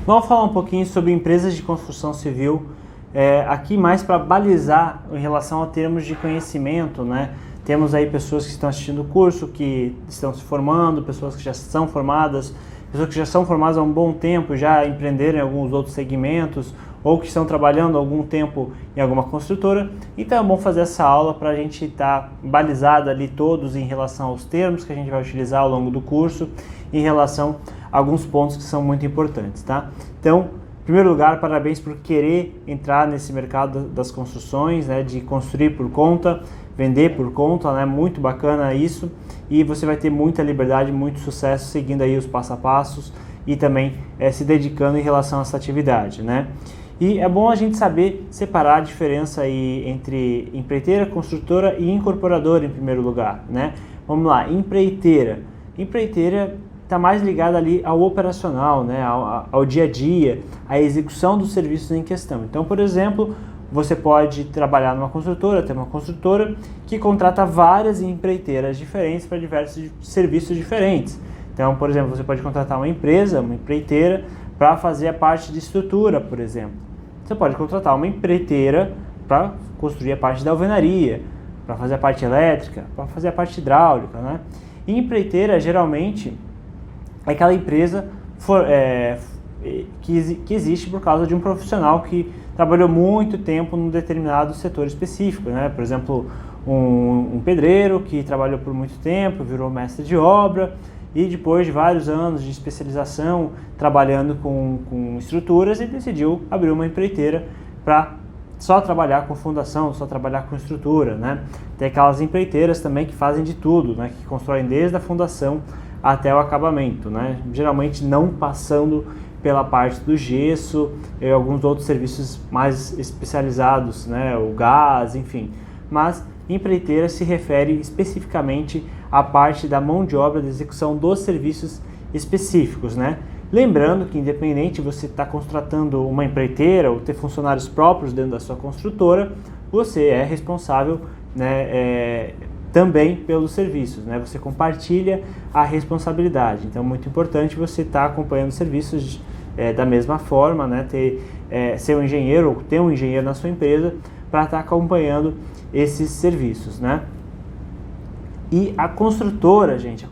Vamos falar um pouquinho sobre empresas de construção civil, aqui mais para balizar em relação a termos de conhecimento, né? Temos aí pessoas que estão assistindo o curso, que estão se formando, pessoas que já são formadas, pessoas que já são formadas há um bom tempo, já empreenderam em alguns outros segmentos, ou que estão trabalhando há algum tempo em alguma construtora. Então é bom fazer essa aula para a gente estar balizado ali todos em relação aos termos que a gente vai utilizar ao longo do curso, em relação a alguns pontos que são muito importantes, tá? Então, em primeiro lugar, parabéns por querer entrar nesse mercado das construções, né, de construir por conta, vender por conta, né, muito bacana isso, e você vai ter muita liberdade, muito sucesso seguindo aí os passo a passos e também se dedicando em relação a essa atividade, né? E é bom a gente saber separar a diferença aí entre empreiteira, construtora e incorporadora em primeiro lugar, né? Vamos lá, empreiteira está mais ligada ali ao operacional, né? Ao dia a dia, à execução dos serviços em questão. Então, por exemplo, você pode trabalhar numa construtora, ter uma construtora que contrata várias empreiteiras diferentes para diversos serviços diferentes. Então, por exemplo, você pode contratar uma empresa, uma empreiteira, para fazer a parte de estrutura, por exemplo. Você pode contratar uma empreiteira para construir a parte da alvenaria, para fazer a parte elétrica, para fazer a parte hidráulica, né? E empreiteira, geralmente, é aquela empresa que existe por causa de um profissional que trabalhou muito tempo num determinado setor específico, né? Por exemplo, um pedreiro que trabalhou por muito tempo, virou mestre de obra, e depois de vários anos de especialização trabalhando com estruturas, ele decidiu abrir uma empreiteira para só trabalhar com fundação, só trabalhar com estrutura, né? Tem aquelas empreiteiras também que fazem de tudo, né? Que constroem desde a fundação até o acabamento, né? Geralmente não passando pela parte do gesso e alguns outros serviços mais especializados, né? O gás, enfim. Mas empreiteira se refere especificamente à parte da mão de obra da execução dos serviços específicos, né? Lembrando que independente você estar contratando uma empreiteira ou ter funcionários próprios dentro da sua construtora, você é responsável, né, também pelos serviços, né? Você compartilha a responsabilidade. Então é muito importante você estar acompanhando os serviços da mesma forma, né? Ser um engenheiro ou ter um engenheiro na sua empresa para estar acompanhando esses serviços, né? E a construtora, gente,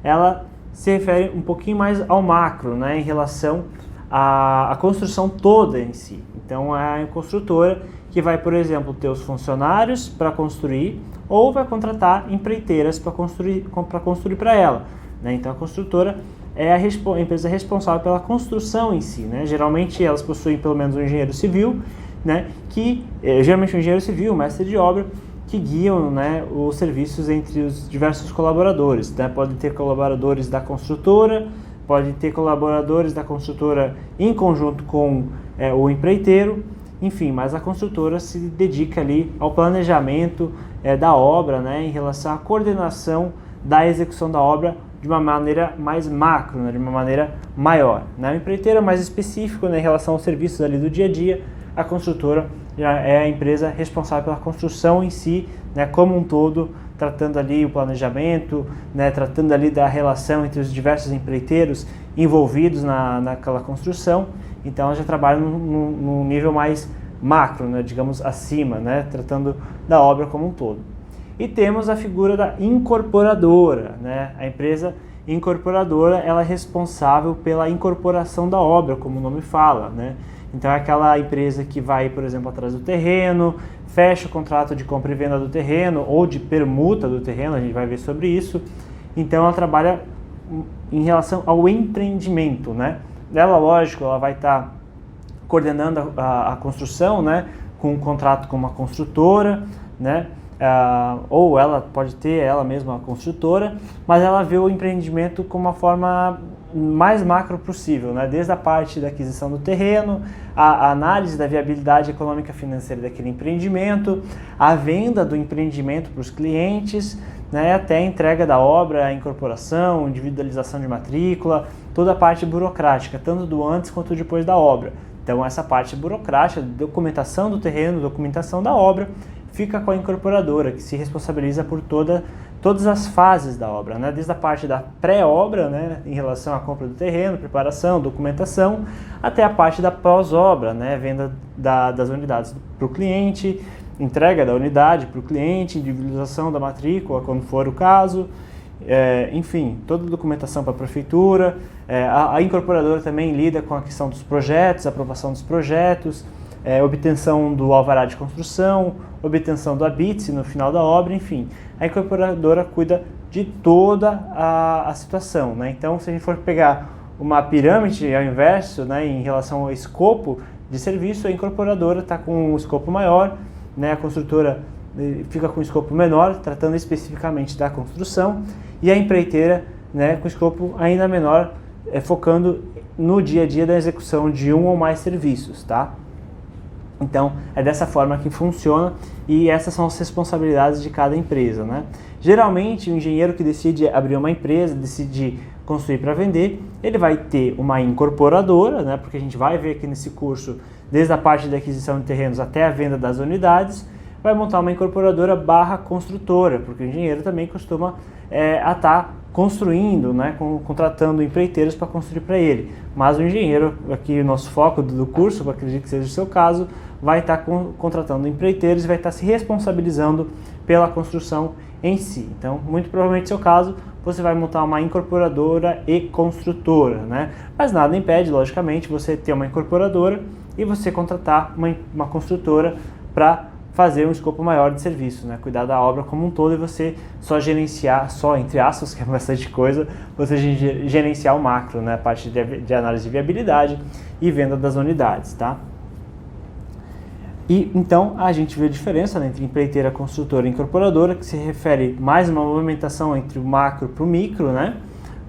ela se refere um pouquinho mais ao macro, né, em relação à construção toda em si. Então, é a construtora que vai, por exemplo, ter os funcionários para construir ou vai contratar empreiteiras para construir para ela, né? Então, a construtora é a empresa responsável pela construção em si, né? Geralmente, elas possuem pelo menos um engenheiro civil, né, que geralmente um engenheiro civil, mestre de obra, que guiam, né, os serviços entre os diversos colaboradores, né? Podem ter colaboradores da construtora, podem ter colaboradores da construtora em conjunto com o empreiteiro, enfim, mas a construtora se dedica ali ao planejamento da obra, né, em relação à coordenação da execução da obra de uma maneira mais macro, né, de uma maneira maior, né? O empreiteiro é mais específico, né, em relação aos serviços ali do dia a dia. A construtora já é a empresa responsável pela construção em si, né, como um todo, tratando ali o planejamento, né, tratando ali da relação entre os diversos empreiteiros envolvidos naquela construção. Então, ela já trabalha num nível mais macro, né, digamos acima, né, tratando da obra como um todo. E temos a figura da incorporadora, né? A empresa incorporadora, ela é responsável pela incorporação da obra, como o nome fala, né? Então é aquela empresa que vai, por exemplo, atrás do terreno, fecha o contrato de compra e venda do terreno ou de permuta do terreno, a gente vai ver sobre isso. Então ela trabalha em relação ao empreendimento, né? Ela, lógico, ela vai estar coordenando a construção, né, com um contrato com uma construtora, né? Ou ela pode ter ela mesma a construtora, mas ela vê o empreendimento como uma forma mais macro possível, né? Desde a parte da aquisição do terreno, a análise da viabilidade econômica financeira daquele empreendimento, a venda do empreendimento para os clientes, né? Até a entrega da obra, a incorporação, individualização de matrícula, toda a parte burocrática, tanto do antes quanto depois da obra. Então essa parte burocrática, documentação do terreno, documentação da obra, fica com a incorporadora, que se responsabiliza por todas as fases da obra, né? Desde a parte da pré-obra, né, em relação à compra do terreno, preparação, documentação, até a parte da pós-obra, né, venda das unidades para o cliente, entrega da unidade para o cliente, individualização da matrícula, quando for o caso, enfim, toda a documentação para a prefeitura. A incorporadora também lida com a questão dos projetos, aprovação dos projetos, obtenção do alvará de construção, obtenção do habite no final da obra, enfim. A incorporadora cuida de toda a situação, né? Então, se a gente for pegar uma pirâmide ao inverso, né, em relação ao escopo de serviço, a incorporadora está com um escopo maior, né, a construtora fica com um escopo menor, tratando especificamente da construção, e a empreiteira, né, com escopo ainda menor, focando no dia a dia da execução de um ou mais serviços, tá? Então, é dessa forma que funciona, e essas são as responsabilidades de cada empresa, né? Geralmente, o engenheiro que decide abrir uma empresa, decide construir para vender, ele vai ter uma incorporadora, né? Porque a gente vai ver aqui nesse curso, desde a parte da aquisição de terrenos até a venda das unidades, vai montar uma incorporadora barra construtora, porque o engenheiro também costuma estar construindo, né, contratando empreiteiros para construir para ele. Mas o engenheiro, aqui o nosso foco do curso, eu acredito que seja o seu caso, vai estar contratando empreiteiros e vai estar se responsabilizando pela construção em si. Então, muito provavelmente, no seu caso, você vai montar uma incorporadora e construtora, né? Mas nada impede, logicamente, você ter uma incorporadora e você contratar uma construtora para fazer um escopo maior de serviço, né? Cuidar da obra como um todo, e você só gerenciar, entre aspas, que é bastante coisa, você gerenciar o macro, né? A parte de análise de viabilidade e venda das unidades, tá? E então a gente vê a diferença, né, entre empreiteira, construtora e incorporadora, que se refere mais a uma movimentação entre o macro para o micro, né?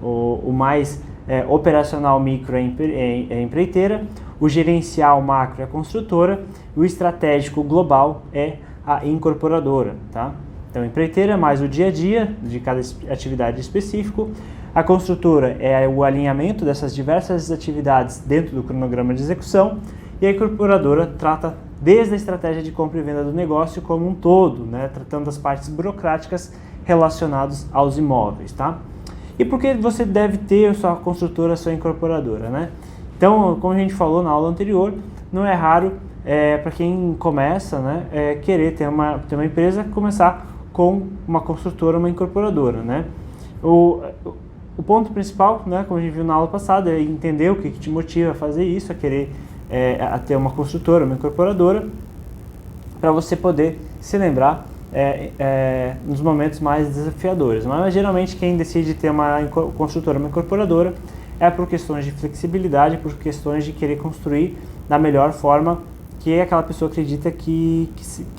O mais operacional micro é empreiteira, o gerencial macro é a construtora, o estratégico global é a incorporadora, tá? Então, a empreiteira é mais o dia a dia de cada atividade específico, a construtora é o alinhamento dessas diversas atividades dentro do cronograma de execução, e a incorporadora trata desde a estratégia de compra e venda do negócio como um todo, né? Tratando das partes burocráticas relacionadas aos imóveis, tá? E por que você deve ter a sua construtora, a sua incorporadora, né? Então, como a gente falou na aula anterior, não é raro para quem começa, né, querer ter uma empresa, começar com uma construtora, uma incorporadora, né? O ponto principal, né, como a gente viu na aula passada, é entender o que te motiva a fazer isso, a querer a ter uma construtora, uma incorporadora, para você poder se lembrar nos momentos mais desafiadores. Mas geralmente quem decide ter uma construtora, uma incorporadora, é por questões de flexibilidade, por questões de querer construir da melhor forma que aquela pessoa acredita que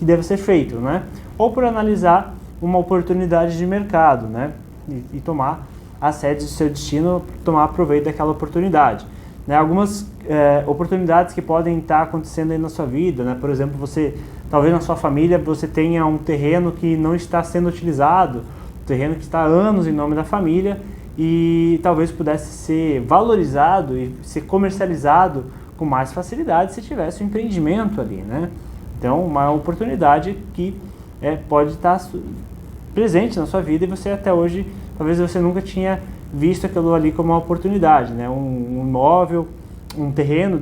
deve ser feito, né? Ou por analisar uma oportunidade de mercado, né? E tomar as rédeas do seu destino, tomar proveito daquela oportunidade, né? Algumas oportunidades que podem estar acontecendo aí na sua vida, né? Por exemplo, talvez na sua família você tenha um terreno que não está sendo utilizado, um terreno que está há anos em nome da família, e talvez pudesse ser valorizado e ser comercializado com mais facilidade se tivesse um empreendimento ali, né? Então, uma oportunidade que pode estar presente na sua vida, e você até hoje, talvez você nunca tinha visto aquilo ali como uma oportunidade, né? Um imóvel, um terreno,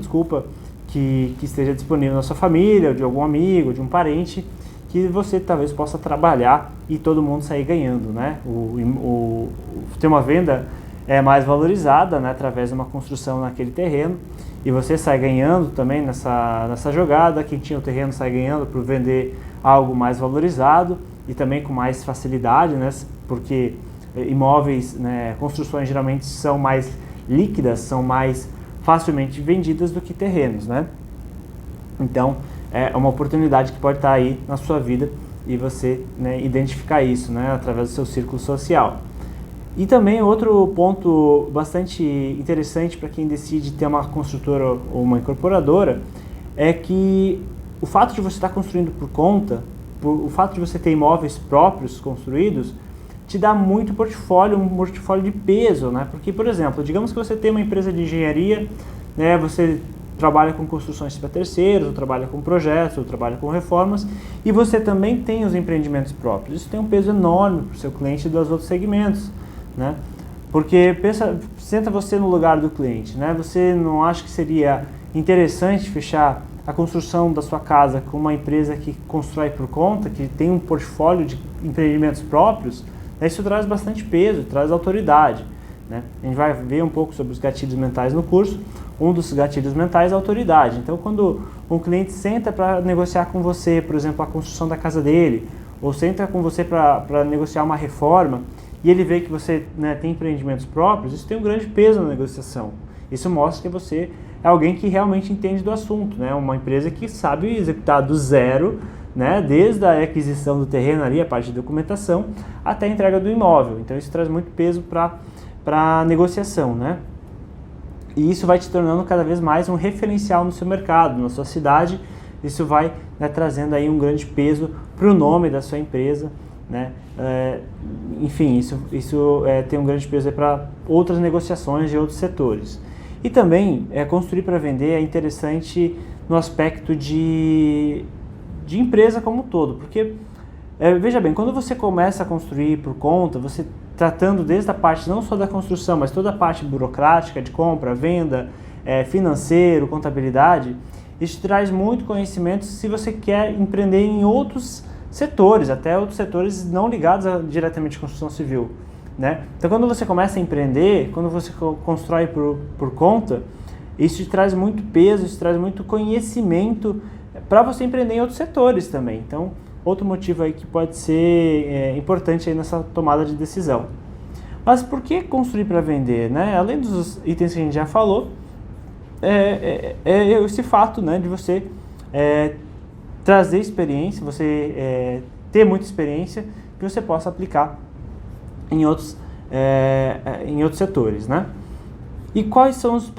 que esteja disponível na sua família, ou de algum amigo, de um parente, que você talvez possa trabalhar e todo mundo sair ganhando, né? Ter uma venda mais valorizada, né, através de uma construção naquele terreno, e você sai ganhando também nessa jogada. Quem tinha o terreno sai ganhando por vender algo mais valorizado e também com mais facilidade, né? Porque imóveis, né, construções geralmente são mais líquidas, são mais facilmente vendidas do que terrenos, né? Então, é uma oportunidade que pode estar aí na sua vida, e você, né, identificar isso, né, através do seu círculo social. E também outro ponto bastante interessante para quem decide ter uma construtora ou uma incorporadora é que o fato de você estar construindo por conta, o fato de você ter imóveis próprios construídos, te dá muito portfólio, um portfólio de peso, né? Porque, por exemplo, digamos que você tem uma empresa de engenharia, né, você trabalha com construções para terceiros, ou trabalha com projetos, ou trabalha com reformas, e você também tem os empreendimentos próprios. Isso tem um peso enorme para o seu cliente dos outros segmentos, né? Porque senta você no lugar do cliente, né? Você não acha que seria interessante fechar a construção da sua casa com uma empresa que constrói por conta, que tem um portfólio de empreendimentos próprios? Isso traz bastante peso, traz autoridade, né? A gente vai ver um pouco sobre os gatilhos mentais no curso. Um dos gatilhos mentais é a autoridade. Então, quando um cliente senta para negociar com você, por exemplo, a construção da casa dele, ou senta com você para negociar uma reforma, e ele vê que você, né, tem empreendimentos próprios, isso tem um grande peso na negociação. Isso mostra que você é alguém que realmente entende do assunto, né? Uma empresa que sabe executar do zero, né, desde a aquisição do terreno ali, a parte de documentação, até a entrega do imóvel. Então isso traz muito peso para a negociação, né? E isso vai te tornando cada vez mais um referencial no seu mercado, na sua cidade. Isso vai, né, trazendo aí um grande peso para o nome da sua empresa, né? Enfim, isso tem um grande peso para outras negociações de outros setores. E também, construir para vender é interessante no aspecto de empresa como um todo, porque, veja bem, quando você começa a construir por conta, você tratando desde a parte não só da construção, mas toda a parte burocrática de compra, venda, financeiro, contabilidade, isso traz muito conhecimento se você quer empreender em outros setores, até outros setores não ligados diretamente à construção civil, né? Então, quando você começa a empreender, quando você constrói por conta, isso te traz muito peso, isso traz muito conhecimento para você empreender em outros setores também. Então, outro motivo aí que pode ser importante aí nessa tomada de decisão. Mas por que construir para vender, né? Além dos itens que a gente já falou, esse fato, né, de você trazer experiência, você ter muita experiência que você possa aplicar em outros setores, né? E quais são as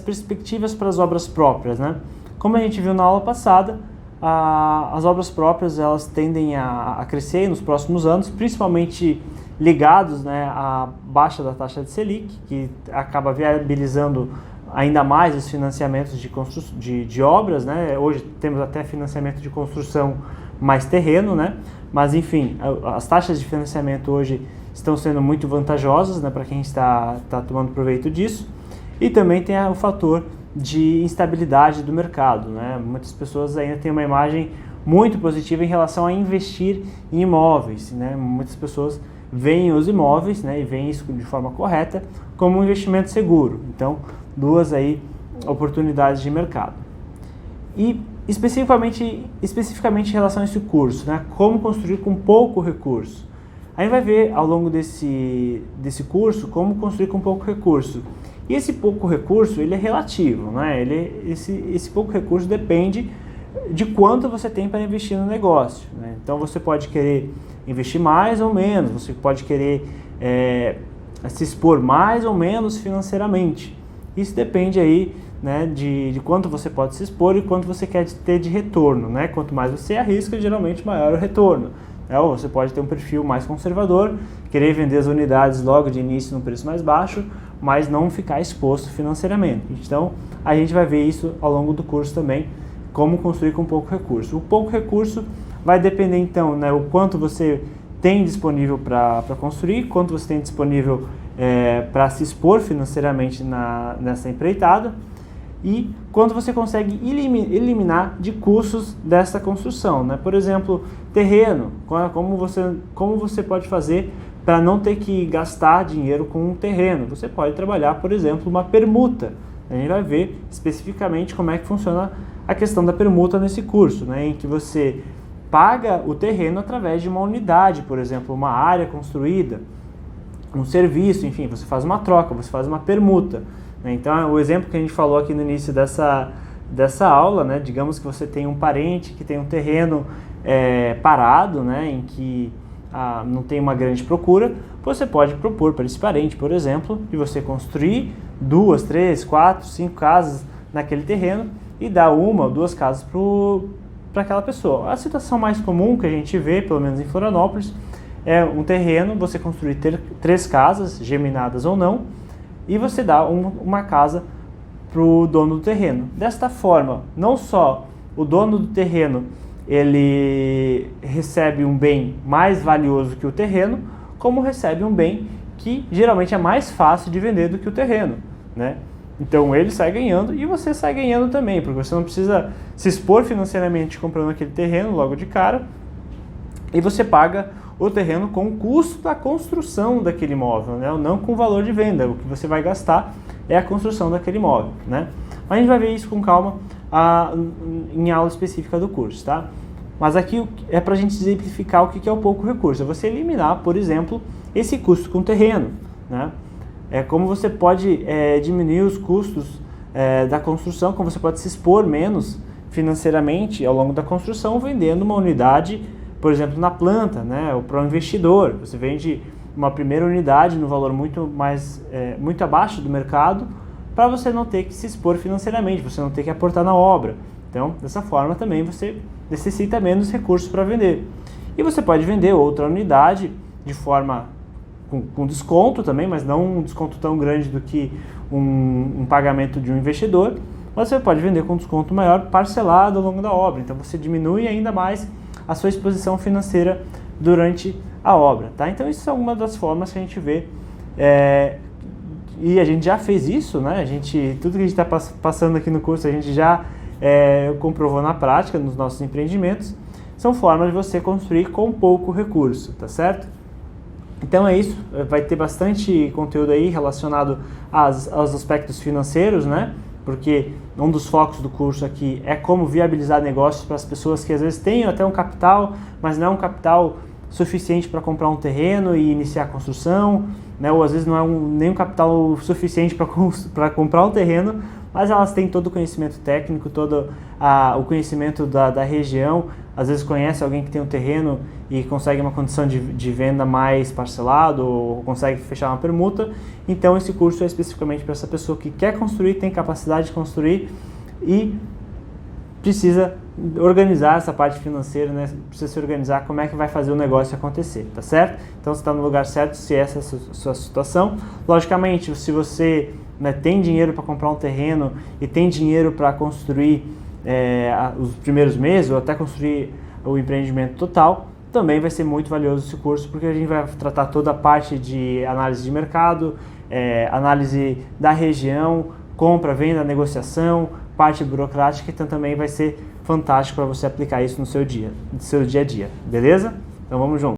perspectivas para as obras próprias, né? Como a gente viu na aula passada, as obras próprias elas tendem a crescer nos próximos anos, principalmente ligados, né, à baixa da taxa de Selic, que acaba viabilizando ainda mais os financiamentos de obras, né? Hoje temos até financiamento de construção mais terreno, né? Mas enfim, as taxas de financiamento hoje estão sendo muito vantajosas, né, para quem está tomando proveito disso. E também tem o fator de instabilidade do mercado, né? Muitas pessoas ainda têm uma imagem muito positiva em relação a investir em imóveis, né? Muitas pessoas veem os imóveis, né, e veem isso de forma correta como um investimento seguro. Então, duas aí oportunidades de mercado. E especificamente em relação a esse curso, né, como construir com pouco recurso. A gente vai ver ao longo desse curso como construir com pouco recurso. E esse pouco recurso, ele é relativo, né? Esse pouco recurso depende de quanto você tem para investir no negócio, né? Então você pode querer investir mais ou menos, você pode querer se expor mais ou menos financeiramente. Isso depende aí, né, de quanto você pode se expor e quanto você quer ter de retorno, né? Quanto mais você arrisca, geralmente maior o retorno. Ou você pode ter um perfil mais conservador, querer vender as unidades logo de início no preço mais baixo, mas não ficar exposto financeiramente. Então, a gente vai ver isso ao longo do curso também, como construir com pouco recurso. O pouco recurso vai depender, então, né, o quanto você tem disponível para construir, quanto você tem disponível para se expor financeiramente nessa empreitada, e quanto você consegue eliminar de custos dessa construção, né? Por exemplo, terreno, como você pode fazer para não ter que gastar dinheiro com um terreno? Você pode trabalhar, por exemplo, uma permuta. A gente vai ver especificamente como é que funciona a questão da permuta nesse curso, né? Em que você paga o terreno através de uma unidade, por exemplo, uma área construída, um serviço, enfim, você faz uma troca, você faz uma permuta. Então, o exemplo que a gente falou aqui no início dessa aula, né, digamos que você tem um parente que tem um terreno parado, né, em que não tem uma grande procura, você pode propor para esse parente, por exemplo, de você construir 2, 3, 4, 5 casas naquele terreno e dar 1 ou 2 casas para aquela pessoa. A situação mais comum que a gente vê, pelo menos em Florianópolis, é um terreno, você construir 3 casas, geminadas ou não, e você dá uma casa para o dono do terreno. Desta forma, não só o dono do terreno ele recebe um bem mais valioso que o terreno, como recebe um bem que geralmente é mais fácil de vender do que o terreno, né? Então ele sai ganhando e você sai ganhando também, porque você não precisa se expor financeiramente comprando aquele terreno logo de cara, e você paga o terreno com o custo da construção daquele imóvel, né? Não com o valor de venda. O que você vai gastar é a construção daquele imóvel, né? Mas a gente vai ver isso com calma em aula específica do curso, tá? Mas aqui é para a gente exemplificar o que é o pouco recurso. É você eliminar, por exemplo, esse custo com o terreno, né? É como você pode diminuir os custos da construção, como você pode se expor menos financeiramente ao longo da construção, vendendo uma unidade, por exemplo, na planta, né? Para o investidor. Você vende uma primeira unidade no valor muito abaixo do mercado, para você não ter que se expor financeiramente, você não ter que aportar na obra. Então, dessa forma também você necessita menos recursos para vender. E você pode vender outra unidade de forma com desconto também, mas não um desconto tão grande do que um pagamento de um investidor, mas você pode vender com desconto maior parcelado ao longo da obra. Então você diminui ainda mais a sua exposição financeira durante a obra, tá? Então isso é uma das formas que a gente vê, e a gente já fez isso, né? Tudo que a gente está passando aqui no curso a gente já comprovou na prática nos nossos empreendimentos. São formas de você construir com pouco recurso, tá certo? Então é isso, vai ter bastante conteúdo aí relacionado aos aspectos financeiros, né? Porque um dos focos do curso aqui é como viabilizar negócios para as pessoas que às vezes têm até um capital, mas não é um capital suficiente para comprar um terreno e iniciar a construção, né? Ou às vezes não é nem um capital suficiente para comprar um terreno, mas elas têm todo o conhecimento técnico, todo o conhecimento da região, às vezes conhece alguém que tem um terreno e consegue uma condição de venda mais parcelado ou consegue fechar uma permuta. Então esse curso é especificamente para essa pessoa que quer construir, tem capacidade de construir e precisa organizar essa parte financeira, né? Precisa se organizar como é que vai fazer o negócio acontecer, tá certo? Então você está no lugar certo se essa é a sua situação. Logicamente, se você tem dinheiro para comprar um terreno e tem dinheiro para construir os primeiros meses ou até construir o empreendimento total, também vai ser muito valioso esse curso, porque a gente vai tratar toda a parte de análise de mercado, análise da região, compra, venda, negociação, parte burocrática, então também vai ser fantástico para você aplicar isso no seu dia a dia, beleza? Então vamos junto.